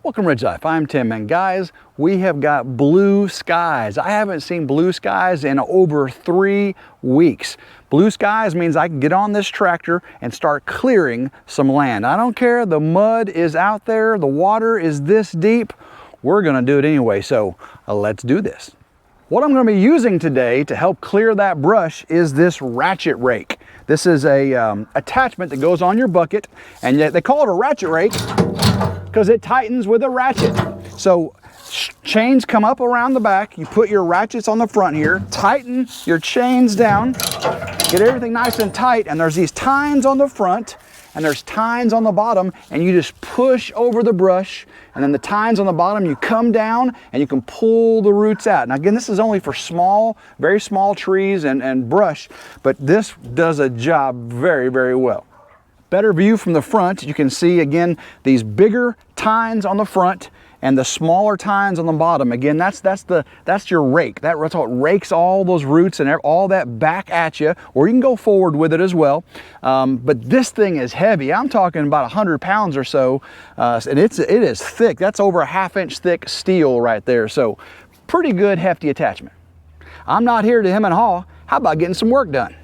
Welcome to RidgeLife. I'm Tim, and guys, we have got blue skies. I haven't seen blue skies in over 3 weeks. Blue skies means I can get on this tractor and start clearing some land. I don't care, the mud is out there, the water is this deep, we're gonna do it anyway, so let's do this. What I'm going to be using today to help clear that brush is this ratchet rake. This is a attachment that goes on your bucket, and they call it a ratchet rake because it tightens with a ratchet. So chains come up around the back, you put your ratchets on the front here, tighten your chains down, get everything nice and tight, and there's these tines on the front and there's tines on the bottom, and you just push over the brush, and then the tines on the bottom, you come down and you can pull the roots out. Now again, this is only for small, very small trees and brush, but this does a job very, very well. Better view from the front, you can see again these bigger tines on the front and the smaller tines on the bottom. Again, that's your rake. That's how it rakes all those roots and all that back at you, or you can go forward with it as well. But this thing is heavy. I'm talking about 100 pounds or so, and it is thick. That's over a 1/2 inch thick steel right there. So pretty good hefty attachment. I'm not here to hem and haw. How about getting some work done?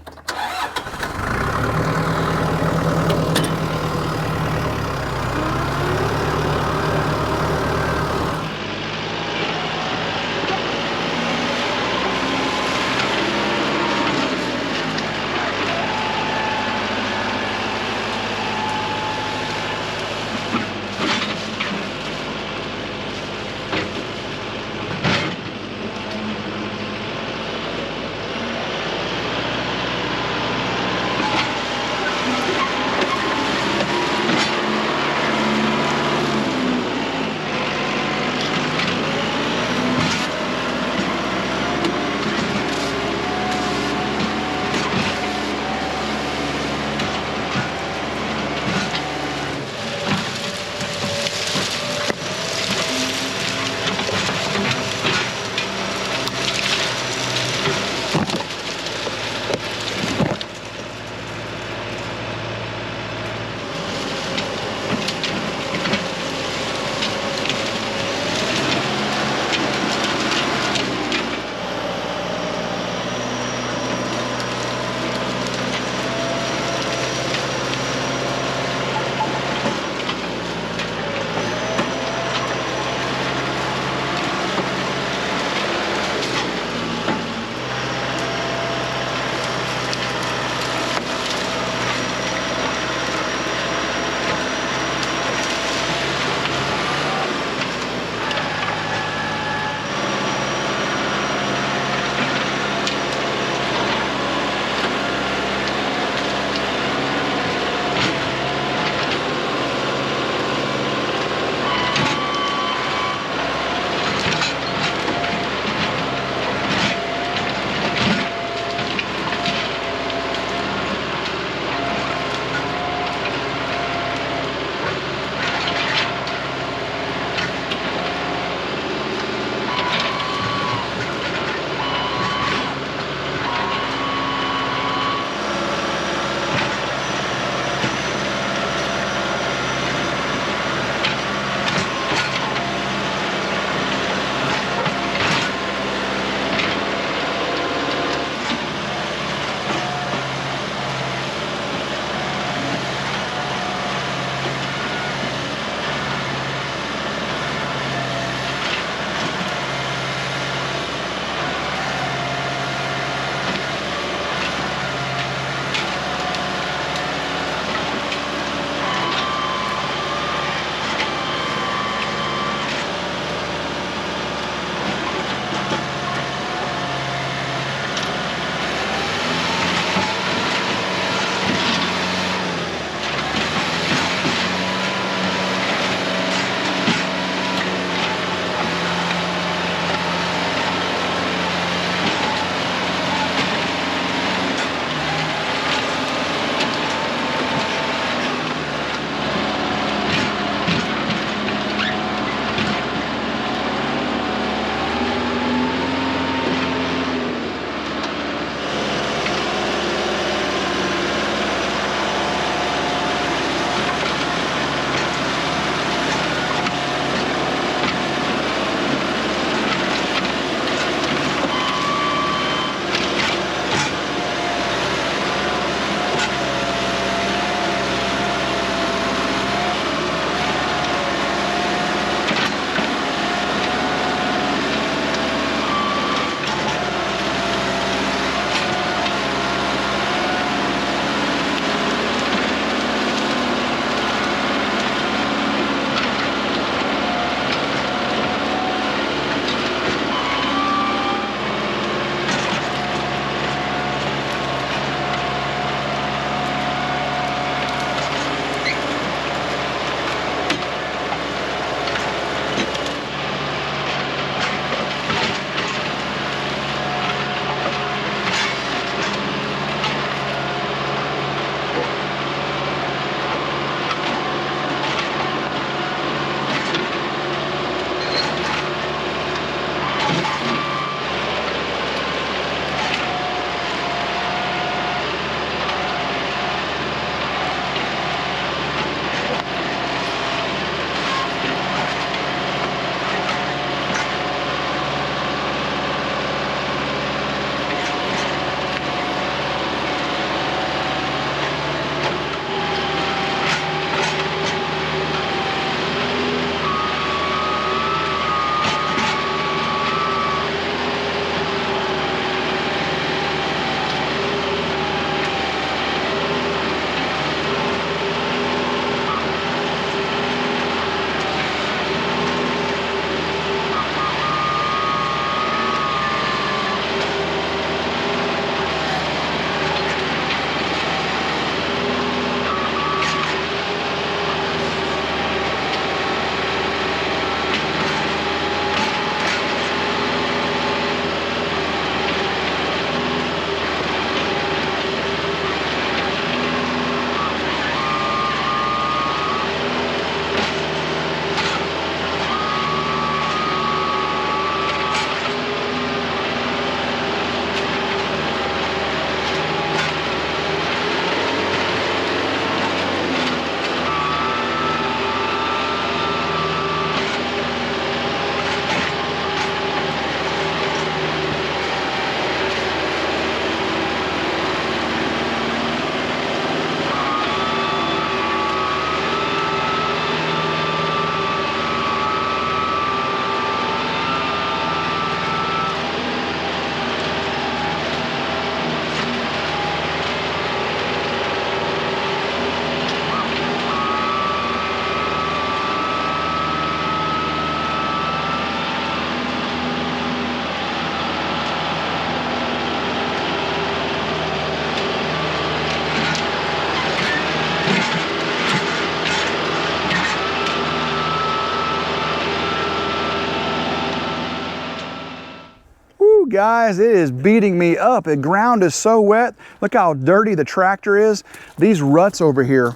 Woo, guys, it is beating me up. The ground is so wet. Look how dirty the tractor is. These ruts over here,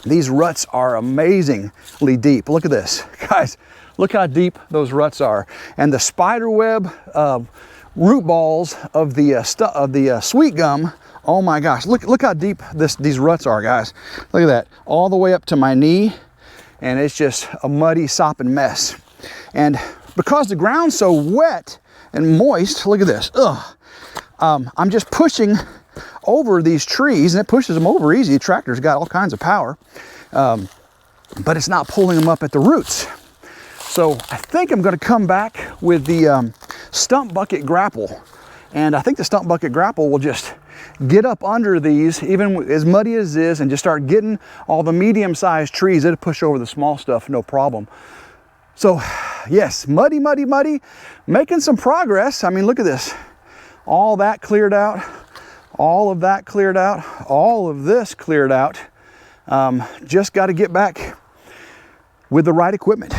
these ruts are amazingly deep. Look at this, guys. Look how deep those ruts are. And the spider web root balls of the sweet gum, oh my gosh, look how deep these ruts are, guys. Look at that, all the way up to my knee, and it's just a muddy, sopping mess. And because the ground's so wet and moist, look at this, I'm just pushing over these trees, and it pushes them over easy. The tractor's got all kinds of power, but it's not pulling them up at the roots. So I think I'm gonna come back with the stump bucket grapple. And I think the stump bucket grapple will just get up under these, even as muddy as it is, and just start getting all the medium-sized trees. It'll push over the small stuff, no problem. So yes, muddy, muddy, muddy, making some progress. I mean, look at this. All that cleared out, all of that cleared out, all of this cleared out. Just got to get back with the right equipment.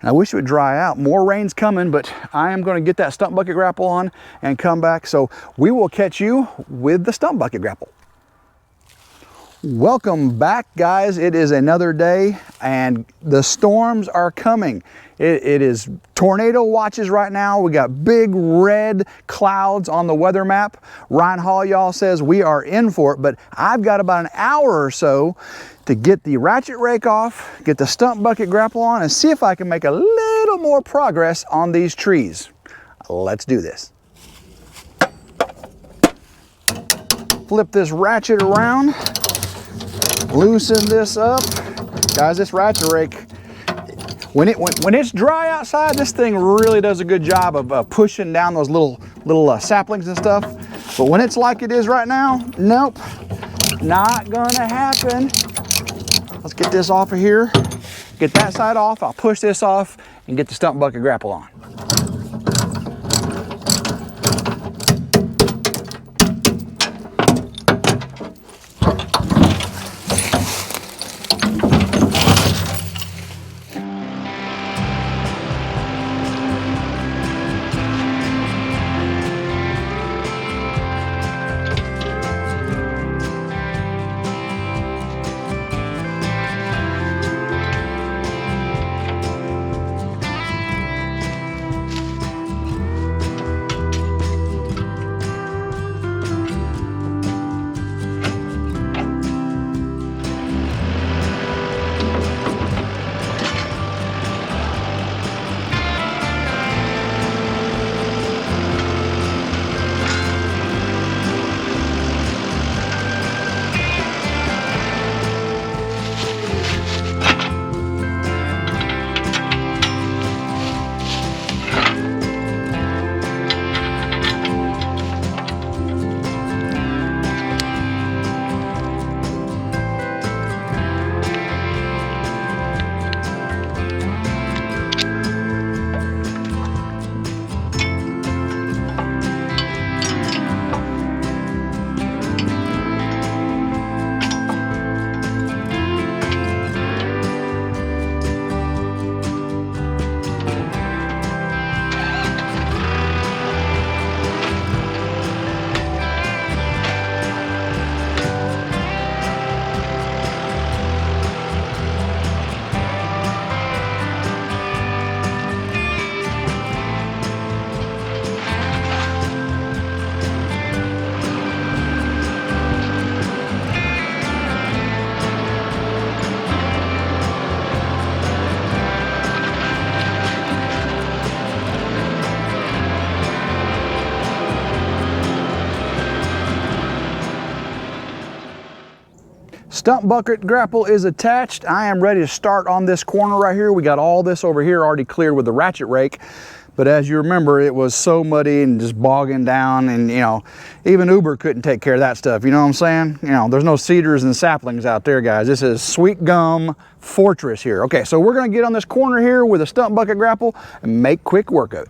I wish it would dry out. More rain's coming, but I am going to get that stump bucket grapple on and come back. So we will catch you with the stump bucket grapple. Welcome back, guys. It is another day and the storms are coming. It is tornado watches right now. We got big red clouds on the weather map. Ryan Hall, y'all, says we are in for it, but I've got about an hour or so to get the ratchet rake off, get the stump bucket grapple on, and see if I can make a little more progress on these trees. Let's do this. Flip this ratchet around, loosen this up. Guys, this ratchet rake, when it's dry outside, this thing really does a good job of pushing down those little saplings and stuff. But when it's like it is right now, nope, not gonna happen. Let's get this off of here, get that side off. I'll push this off and get the stump bucket grapple on. Stump bucket grapple is attached. I am ready to start on this corner right here. We got all this over here already cleared with the ratchet rake. But as you remember, it was so muddy and just bogging down, and you know, even Uber couldn't take care of that stuff. You know what I'm saying? You know, there's no cedars and saplings out there, guys. This is sweet gum fortress here. Okay, so we're gonna get on this corner here with a stump bucket grapple and make quick work of it.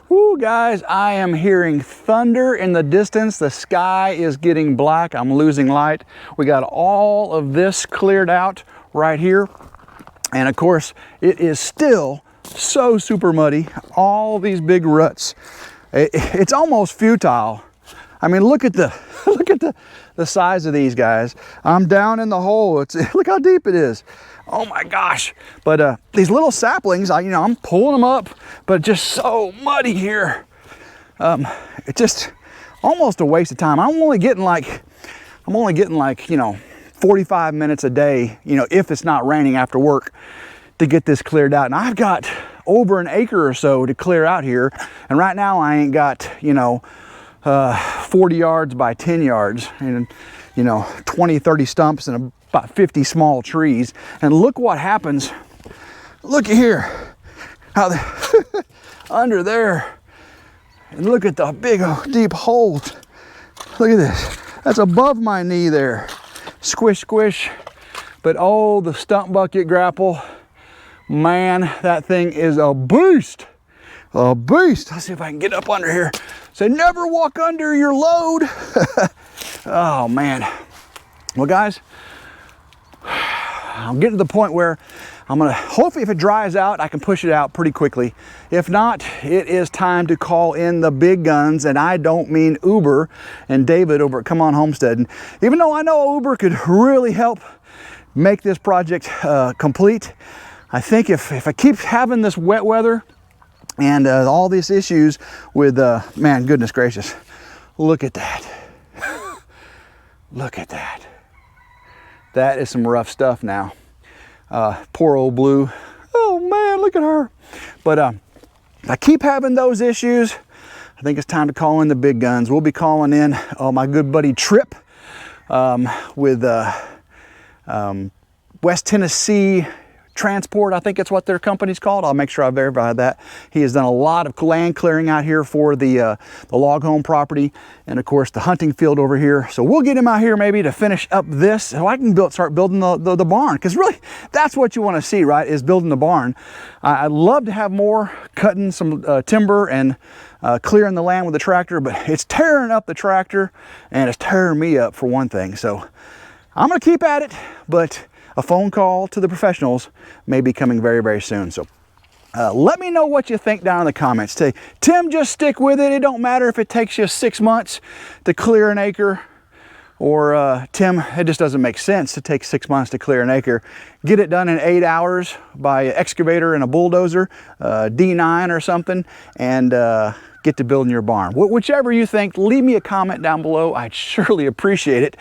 Woo, guys, I am hearing thunder in the distance. The sky is getting black. I'm losing light. We got all of this cleared out right here. And of course, it is still so super muddy. All these big ruts. It's almost futile. I mean, look at the look at the size of these guys. I'm down in the hole. Look how deep it is. Oh my gosh. But these little saplings, I'm pulling them up, but just so muddy here. It's just almost a waste of time. I'm only getting like 45 minutes a day, if it's not raining after work, to get this cleared out. And I've got over an acre or so to clear out here. And right now I ain't got, 40 yards by 10 yards and 20, 30 stumps and about 50 small trees. And look what happens. Look at here, how under there, and look at the big deep holes. Look at this. That's above my knee there. Squish, squish. But oh, the stump bucket grapple, man, that thing is a beast. A beast. Let's see if I can get up under here. Say, never walk under your load. Oh man. Well guys, I'm getting to the point where I'm gonna, hopefully if it dries out, I can push it out pretty quickly. If not, it is time to call in the big guns, and I don't mean Uber and David over at Come On Homestead. And even though I know Uber could really help make this project complete, I think if I keep having this wet weather and all these issues with, man, goodness gracious, look at that. Look at that. That is some rough stuff now. Poor old Blue. Oh man, look at her. But if I keep having those issues, I think it's time to call in the big guns. We'll be calling in my good buddy Trip with West Tennessee Transport, I think it's what their company's called. I'll make sure I verify that. He has done a lot of land clearing out here for the log home property, and of course the hunting field over here. So we'll get him out here maybe to finish up this so I can start building the barn, because really that's what you want to see, right, is building the barn. I'd love to have more cutting some timber and clearing the land with the tractor, but it's tearing up the tractor and it's tearing me up for one thing. So I'm gonna keep at it, but a phone call to the professionals may be coming very, very soon. So let me know what you think down in the comments. Say, Tim, just stick with it. It don't matter if it takes you 6 months to clear an acre, or Tim, it just doesn't make sense to take 6 months to clear an acre. Get it done in 8 hours by an excavator and a bulldozer, D9 or something, and get to building your barn. Whichever you think, leave me a comment down below. I'd surely appreciate it,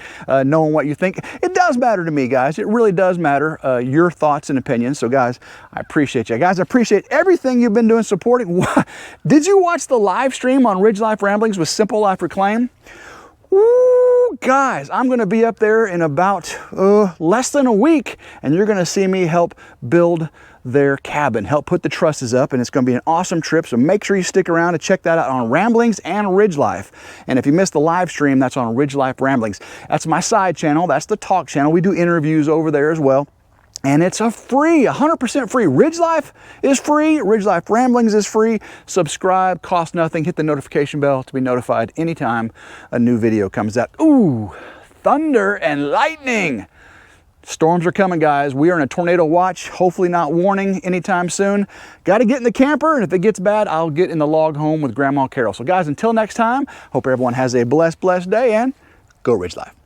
knowing what you think. It does matter to me, guys. It really does matter, your thoughts and opinions. So guys, I appreciate you. Guys, I appreciate everything you've been doing supporting. Did you watch the live stream on RidgeLife Ramblings with Simple Life Reclaim? Ooh, guys, I'm going to be up there in about less than a week, and you're going to see me help build their cabin, help put the trusses up, and it's going to be an awesome trip. So make sure you stick around to check that out on Ramblings and RidgeLife. And if you missed the live stream, that's on RidgeLife Ramblings. That's my side channel. That's the talk channel. We do interviews over there as well. And it's a free, 100% free. RidgeLife is free. RidgeLife Ramblings is free. Subscribe, cost nothing. Hit the notification bell to be notified anytime a new video comes out. Ooh, thunder and lightning. Storms are coming, guys. We are in a tornado watch, hopefully not warning anytime soon. Got to get in the camper, and if it gets bad, I'll get in the log home with Grandma Carol. So guys, until next time, hope everyone has a blessed day, and go Ridge Life.